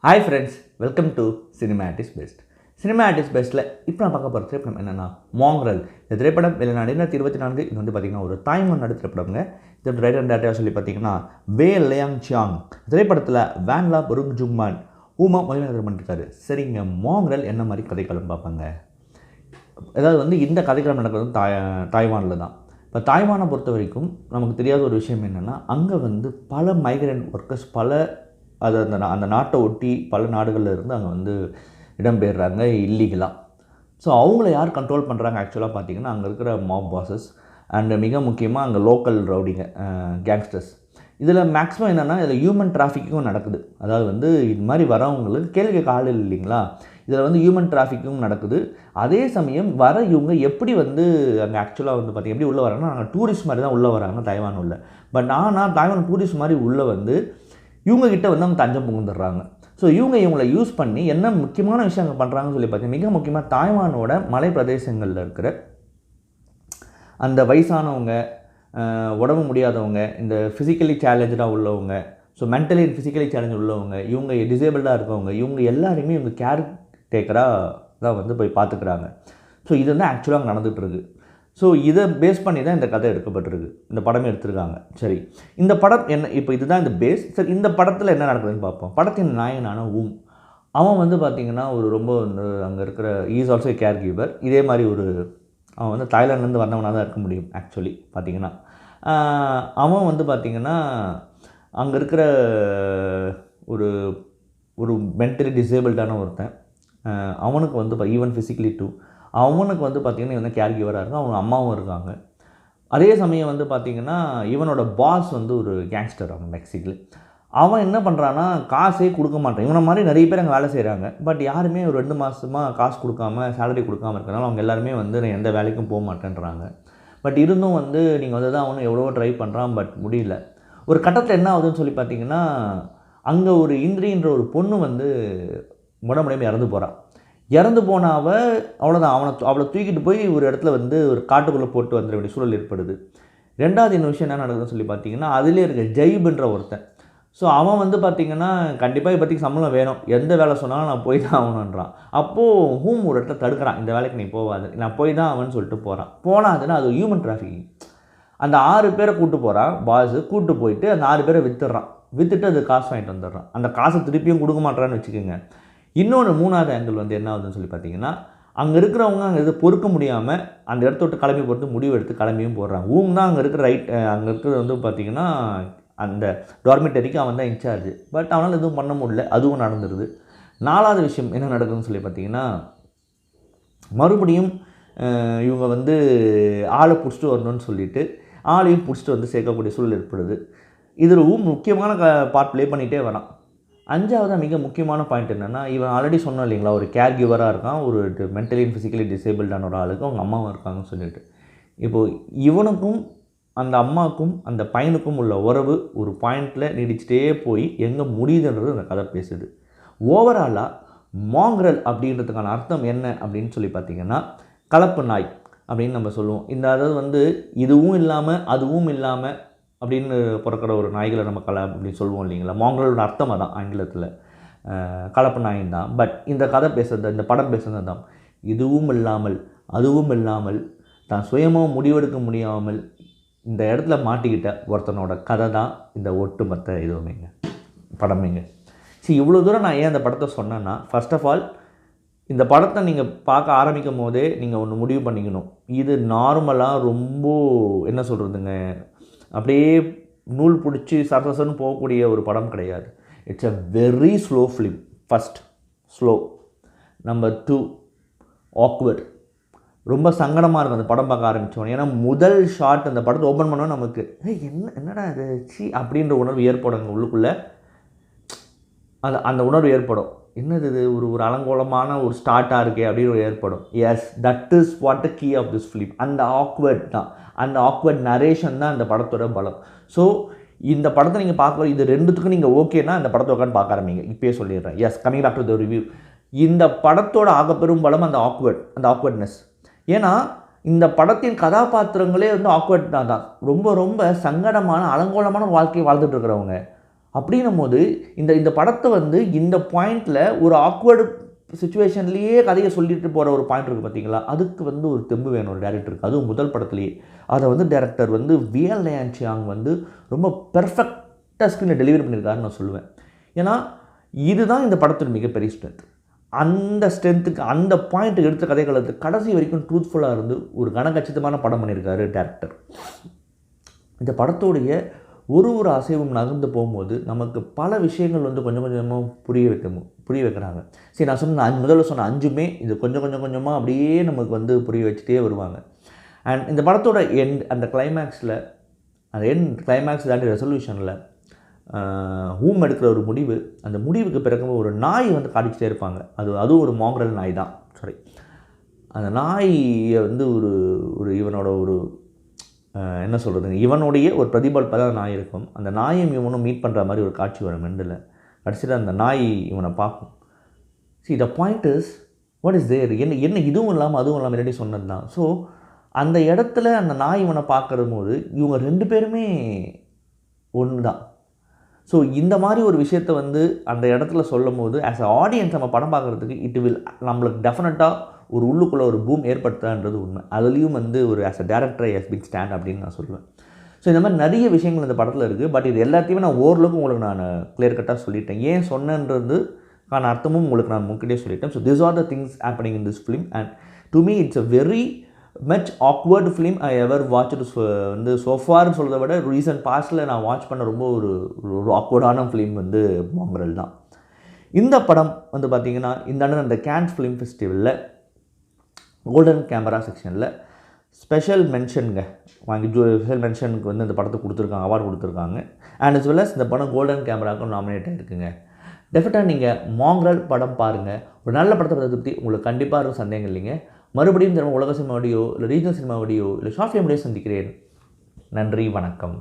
Hi friends, welcome to cinema at is best. Cinema at is பெஸ்ட்டில் இப்போ நான் பார்க்க போகிற திரைப்படம் என்னென்னா மாங்க்ரல். இந்த திரைப்படம் வெளிநாடு 2024. இது வந்து பார்த்திங்கன்னா ஒரு தாய்மண் நாடு திரைப்படங்க. இது ரைட்டர் அண்ட் டேரக்டர் சொல்லி பார்த்தீங்கன்னா வே லியாங் சியாங். திரைப்படத்தில் வேன்லா பொருங் ஜுங்மான் ஊமா மொழிபெயர்ப்பு பண்ணியிருக்காரு. சரிங்க, மாங்க்ரல் என்ன மாதிரி கதைக்களம் பார்ப்பாங்க. அதாவது வந்து இந்த கதைக்களம் நடக்கிறது தாய்வானில் தான். இப்போ தாய்வானை பொறுத்த வரைக்கும் நமக்கு தெரியாத ஒரு விஷயம் என்னென்னா, அங்கே வந்து பல மைக்ரண்ட் ஒர்க்கர்ஸ் அது அந்த நாட்டை ஒட்டி பல நாடுகளில் இருந்து அங்கே வந்து இடம்பெயர்றாங்க இல்லீகலாக. ஸோ அவங்கள யார் கண்ட்ரோல் பண்ணுறாங்க ஆக்சுவலாக பார்த்தீங்கன்னா, அங்கே இருக்கிற மாப் பாஸஸ் அண்டு மிக முக்கியமாக அங்கே லோக்கல் ரவுடிங்க, கேங்ஸ்டர்ஸ். இதில் மேக்ஸிமம் என்னென்னா, இதில் ஹியூமன் டிராஃபிக்கும் நடக்குது. அதாவது வந்து இது மாதிரி வரவங்களுக்கு கேள்வி கேட்க ஆள் இல்லைங்களா, இதில் வந்து ஹியூமன் டிராஃபிக்கும் நடக்குது. அதே சமயம் இவங்க எப்படி வந்து அங்கே ஆக்சுவலாக வந்து பார்த்திங்க எப்படி உள்ளே வராங்கன்னா, நாங்கள் டூரிஸ்ட் மாதிரி தான் உள்ளே வராங்க தாய்வான் உள்ள. பட் ஆனால் தாய்வான் டூரிஸ்ட் மாதிரி உள்ளே வந்து இவங்ககிட்ட வந்து அவங்க தஞ்சம் புகுந்துடுறாங்க. ஸோ இவங்களை யூஸ் பண்ணி என்ன முக்கியமான விஷயம் அங்கே பண்ணுறாங்கன்னு சொல்லி பார்த்தீங்கன்னா, மிக முக்கியமாக தாய்வானோட மலை பிரதேசங்களில் இருக்கிற அந்த வயசானவங்க, உடம்பு முடியாதவங்க, இந்த ஃபிசிக்கலி சேலஞ்சாக உள்ளவங்க, ஸோ மென்டலி ஃபிசிக்கலி சேலஞ்ச் உள்ளவங்க, இவங்க டிசேபிள்டாக இருக்கவங்க, இவங்க எல்லாருமே இவங்க கேர் டேக்கராக தான் வந்து போய் பார்த்துக்கிறாங்க. ஸோ இது வந்து ஆக்சுவலாக அங்கே நடந்துகிட்ருக்கு. ஸோ இதை பேஸ் பண்ணி தான் இந்த கதை எடுக்கப்பட்டிருக்கு, இந்த படமே எடுத்திருக்காங்க. சரி, இந்த படம் என்ன, இப்போ இதுதான் இந்த பேஸ். சரி, இந்த படத்தில் என்ன நடக்குதுன்னு பார்ப்போம். படத்தின் நாயகனான அவன் வந்து பார்த்திங்கன்னா ஒரு ரொம்ப வந்து அங்கே இருக்கிற இஸ் ஆல்சோ கேர் கிவர். இதே மாதிரி அவன் வந்து தாய்லாண்ட்லேருந்து வந்தவனாக தான் இருக்க முடியும் ஆக்சுவலி பார்த்திங்கன்னா. அவன் வந்து பார்த்திங்கன்னா அங்கே இருக்கிற ஒரு ஒரு மென்டலி டிசேபிள்டான ஒருத்தன். அவனுக்கு வந்து ஈவன் ஃபிசிக்கலி டூ அவனுக்கு வந்து பார்த்திங்கன்னா இவன் கேர் கிவராக இருக்கான். அவங்க அம்மாவும் இருக்காங்க. அதே சமயம் வந்து பார்த்திங்கன்னா இவனோட பாஸ் வந்து ஒரு கேங்ஸ்டர், அவன் மெக்சிக்கில். அவன் என்ன பண்ணுறான்னா காசே கொடுக்க மாட்டான். இவனை மாதிரி நிறைய பேர் அங்கே வேலை செய்கிறாங்க. பட் யாருமே ஒரு 2 மாதமாக காசு கொடுக்காம, சேலரி கொடுக்காம இருக்கிறனால அவங்க எல்லாருமே வந்து நான் எந்த வேலைக்கும் போக மாட்டேன்றாங்க. பட் இருந்தும் வந்து நீங்கள் வந்து தான் அவனும் எவ்வளவோ ட்ரை பண்ணுறான், பட் முடியல. ஒரு கட்டத்தில் என்ன ஆகுதுன்னு சொல்லி பார்த்திங்கன்னா, அங்கே ஒரு இந்திரின்ற ஒரு பொண்ணு வந்து உடம்புடையும் இறந்து போகிறான். இறந்து போன அவ்வளோதான், அவளை தூக்கிட்டு போய் ஒரு இடத்துல வந்து ஒரு காட்டுக்குள்ளே போட்டு வந்துட வேண்டிய சூழல் ஏற்படுது. ரெண்டாவது இன்னொரு விஷயம் என்ன நடக்குதுன்னு சொல்லி பார்த்தீங்கன்னா, அதிலே இருக்க ஜெய்புன்ற ஒருத்தன். ஸோ அவன் வந்து பார்த்திங்கன்னா கண்டிப்பாக இப்போதைக்கு சம்பளம் வேணும், எந்த வேலை சொன்னாலும் நான் போய் தான் ஆகணுன்றான். அப்போது ஒரு இடத்துல தடுக்கிறான், இந்த வேலைக்கு நீ போகாது, நான் போய் தான் அவன் சொல்லிட்டு போனாதுன்னா அது ஹியூமன் டிராஃபிக்கிங். அந்த 6 பேரை கூப்பிட்டு போகிறான் பாஸு. கூப்பிட்டு போயிட்டு அந்த 6 பேரை விற்றுட்டு அது காசு வாங்கிட்டு வந்துடுறான். அந்த காசை திருப்பியும் கொடுக்க மாட்டான்னு வச்சுக்கோங்க. இன்னொன்று 3வது ஆங்கிள் வந்து என்ன ஆகுதுன்னு சொல்லி பார்த்தீங்கன்னா, அங்கே இருக்கிறவங்க அங்கே இது பொறுக்க முடியாமல் அந்த இடத்த விட்டு கிளம்பி போகிறது முடிவு எடுத்து கிளம்பியும் போடுறாங்க. தான் அங்கே இருக்கிற அங்கே இருக்கிறது வந்து பார்த்திங்கன்னா அந்த டார்மெட்டரிக்கு அவன் தான் இன்சார்ஜ். பட் அவனால் எதுவும் பண்ண முடியல, அதுவும் நடந்துடுது. 4வது விஷயம் என்ன நடக்குதுன்னு சொல்லி பார்த்தீங்கன்னா, மறுபடியும் இவங்க வந்து ஆளை பிடிச்சிட்டு வரணும்னு சொல்லிவிட்டு ஆளையும் பிடிச்சிட்டு வந்து சேர்க்கக்கூடிய சூழல் ஏற்படுது. இதில் முக்கியமான பார்ட் ப்ளே பண்ணிகிட்டே வரான். 5வது மிக முக்கியமான பாயிண்ட் என்னென்னா, இவன் ஆல்ரெடி சொன்னோம் இல்லைங்களா, ஒரு கேர் கிவராக இருக்கான், ஒரு மென்டலி அண்ட் ஃபிசிக்கலி டிசேபிள்டான ஒரு ஆளுக்கு அவங்க அம்மாவும் இருக்காங்கன்னு சொல்லிட்டு. இப்போது இவனுக்கும் அந்த அம்மாவுக்கும் அந்த பையனுக்கும் உள்ள உறவு ஒரு பாயிண்டில் நீடிச்சிட்டே போய் எங்கே முடியுதுன்றது அந்த கதை பேசுது. ஓவராலாக மாங்க்ரல் அப்படின்றதுக்கான அர்த்தம் என்ன அப்படின்னு சொல்லி பார்த்திங்கன்னா, கலப்பு நாய் அப்படின்னு நம்ம சொல்லுவோம். அதாவது வந்து இதுவும் இல்லாமல் அதுவும் இல்லாமல் அப்படின்னு பிறக்கிற ஒரு நாய்களை நம்ம அப்படின்னு சொல்லுவோம் இல்லைங்களா. மாங்க்ரலோட அர்த்தம் அதான் ஆங்கிலத்தில், கலப்பு நாயின் தான். பட் இந்த கதை பேசுகிறது, இந்த படம் பேசுகிறது தான், இதுவும் இல்லாமல் அதுவும் இல்லாமல் தான் சுயமாக முடிவெடுக்க முடியாமல் இந்த இடத்துல மாட்டிக்கிட்ட ஒருத்தனோட கதை தான் இந்த ஒட்டுமொத்த இதுவுமேங்க படமேங்க. சரி, இவ்வளோ தூரம் நான் ஏன் அந்த படத்தை சொன்னேன்னா, ஃபர்ஸ்ட் ஆஃப் ஆல் இந்த படத்தை நீங்கள் பார்க்க ஆரம்பிக்கும் போதே நீங்கள் ஒன்று முடிவு பண்ணிக்கணும். இது நார்மலாக ரொம்ப என்ன சொல்கிறதுங்க, அப்படியே நூல் பிடிச்சி சரசன்னு போகக்கூடிய ஒரு படம் கிடையாது. It's a very slow film. First slow, number 2 awkward. ரொம்ப சங்கடமாக இருக்கும் அந்த படம் பார்க்க ஆரம்பித்தோம். ஏன்னா முதல் ஷாட் அந்த படத்தை ஓப்பன் பண்ணோம் நமக்கு என்னடா இது அப்படின்ற உணர்வு ஏற்படும் உள்ளுக்குள்ளே. அந்த உணர்வு ஏற்படும், என்னது இது ஒரு அலங்கோலமான ஒரு ஸ்டார்ட்டாக இருக்கே அப்படின்னு ஏற்படும். Yes, that is what the key of this film. அந்த ஆக்வர்ட் தான், அந்த ஆக்வர்ட் நரேஷன் தான் அந்த படத்தோட பலம். ஸோ இந்த படத்தை நீங்கள் பார்க்க, இது ரெண்டுத்துக்கும் நீங்கள் ஓகேனா அந்த படத்தை உட்காந்து பார்க்க ஆரம்பிங்க. இப்போயே சொல்லிடுறேன். Yes, coming back to the review. இந்த படத்தோட ஆகப்பெரும் பலம் அந்த ஆக்வர்ட்னஸ். ஏன்னா இந்த படத்தின் கதாபாத்திரங்களே வந்து ஆக்வர்ட் தான். ரொம்ப ரொம்ப சங்கடமான அலங்கோலமான வாழ்க்கையை வாழ்ந்துட்டு இருக்கிறவங்க. அப்படின்னும் போது இந்த இந்த படத்தை வந்து இந்த பாயிண்டில் ஒரு ஆக்வர்டு சுச்சுவேஷன்லேயே கதையை சொல்லிட்டு போகிற ஒரு பாயிண்ட் இருக்குது பார்த்தீங்களா, அதுக்கு வந்து ஒரு தெம்பு வேணும் ஒரு டேரக்டருக்கு. அதுவும் முதல் படத்துலேயே அதை வந்து டேரக்டர் வந்து விஎல் லியான்சியாங் வந்து ரொம்ப பெர்ஃபெக்டாக ஸ்க்ரீனில் டெலிவரி பண்ணியிருக்காருன்னு நான் சொல்லுவேன். ஏன்னா இதுதான் இந்த படத்தோட மிகப்பெரிய ஸ்ட்ரென்த். அந்த ஸ்ட்ரென்த்துக்கு அந்த பாயிண்ட்டுக்கு எடுத்த கதைகளத்து கடைசி வரைக்கும் ட்ரூத்ஃபுல்லாக இருந்து ஒரு கனகச்சிதமான படம் பண்ணியிருக்காரு டேரக்டர். இந்த படத்தோடைய ஒரு அசைவும் நகர்ந்து போகும்போது நமக்கு பல விஷயங்கள் வந்து கொஞ்சம் கொஞ்சமாக புரிய வைக்கிறாங்க. சரி, நான் முதல்ல சொன்ன 5மே இது கொஞ்சம் கொஞ்சமாக அப்படியே நமக்கு வந்து புரிய வச்சுட்டே வருவாங்க. அண்ட் இந்த படத்தோட அந்த கிளைமேக்ஸில் கிளைமேக்ஸ் தாண்டி ரெசல்யூஷனில் ஹூம் எடுக்கிற ஒரு முடிவு, அந்த முடிவுக்கு பிறகு ஒரு நாய் வந்து காட்டிக்கிட்டே இருப்பாங்க. அதுவும் ஒரு மாங்க்ரல் நாய் தான். சாரி, அந்த நாயை வந்து ஒரு இவனோட ஒரு என்ன சொல்கிறதுங்க, இவனுடைய ஒரு பிரதிபலிப்பாக தான் நாய் இருக்கும். அந்த நாயும் இவனும் மீட் பண்ணுற மாதிரி ஒரு காட்சி வரும் மெண்டில். கடைசியில் அந்த நாய் இவனை பார்க்கும். See the point is what is there, என்ன இதுவும் இல்லாமல் அதுவும் இல்லாமல் முன்னாடி சொன்னது தான். ஸோ அந்த இடத்துல அந்த நாய் இவனை பார்க்குற போது இவங்க 2 பேருமே ஒன்று தான். ஸோ இந்த மாதிரி ஒரு விஷயத்தை வந்து அந்த இடத்துல சொல்லும் போது ஆஸ் அ ஆடியன்ஸ் நம்ம படம் பார்க்குறதுக்கு நம்மளுக்கு டெஃபினட்டாக ஒரு உள்ளுக்குள்ளே ஒரு பூம் ஏற்படுத்தான்றது உண்மை. அதுலேயும் வந்து ஒரு as a director has been stand அப்படின்னு நான் சொல்லுவேன். ஸோ இந்த மாதிரி நிறைய விஷயங்கள் இந்த படத்தில் இருக்குது. பட் இது எல்லாத்தையுமே நான் ஓரளவுக்கு உங்களுக்கு நான் கிளியர் கட்டாக சொல்லிட்டேன். ஏன் சொன்னன்றதுக்கான அர்த்தமும் உங்களுக்கு நான் முன்கிட்டே சொல்லிட்டேன். So this R the things happening in this film and to me it's a very much awkward film I ever watched. வந்து சோஃபார்னு சொல்கிறத விட ரீசன்ட் பாஸ்டில் நான் வாட்ச் பண்ண ரொம்ப ஒரு ஆக்வர்டான ஃபிலிம் வந்து மாங்க்ரல் தான். இந்த படம் வந்து பார்த்திங்கன்னா இந்த ஆண்டு அந்த கேன்ஸ் ஃபிலிம் ஃபெஸ்டிவலில் கோல்டன் கேமரா செக்ஷனில் ஸ்பெஷல் மென்ஷனுங்க ஸ்பெஷல் மென்ஷனுக்கு வந்து இந்த படத்தை கொடுத்துருக்காங்க, அவார்டு கொடுத்துருக்காங்க. அண்ட் as well as இந்த படம் கோல்டன் கேமராவுக்கும் நாமினேட் ஆகிருக்குங்க. டெஃபினட்டாக நீங்கள் மாங்க்ரல் படம் பாருங்கள். ஒரு நல்ல படத்தை பற்றி உங்களுக்கு கண்டிப்பாக இருக்கும், சந்தேகம் இல்லைங்க. மறுபடியும் திரும்ப உலக சினிமா வீடியோ இல்லை ரீஜனல் சினிமா வீடியோ இல்லை ஷார்ட் ஃபிலிம் வீடியோ சந்திக்கிறேன். நன்றி, வணக்கம்.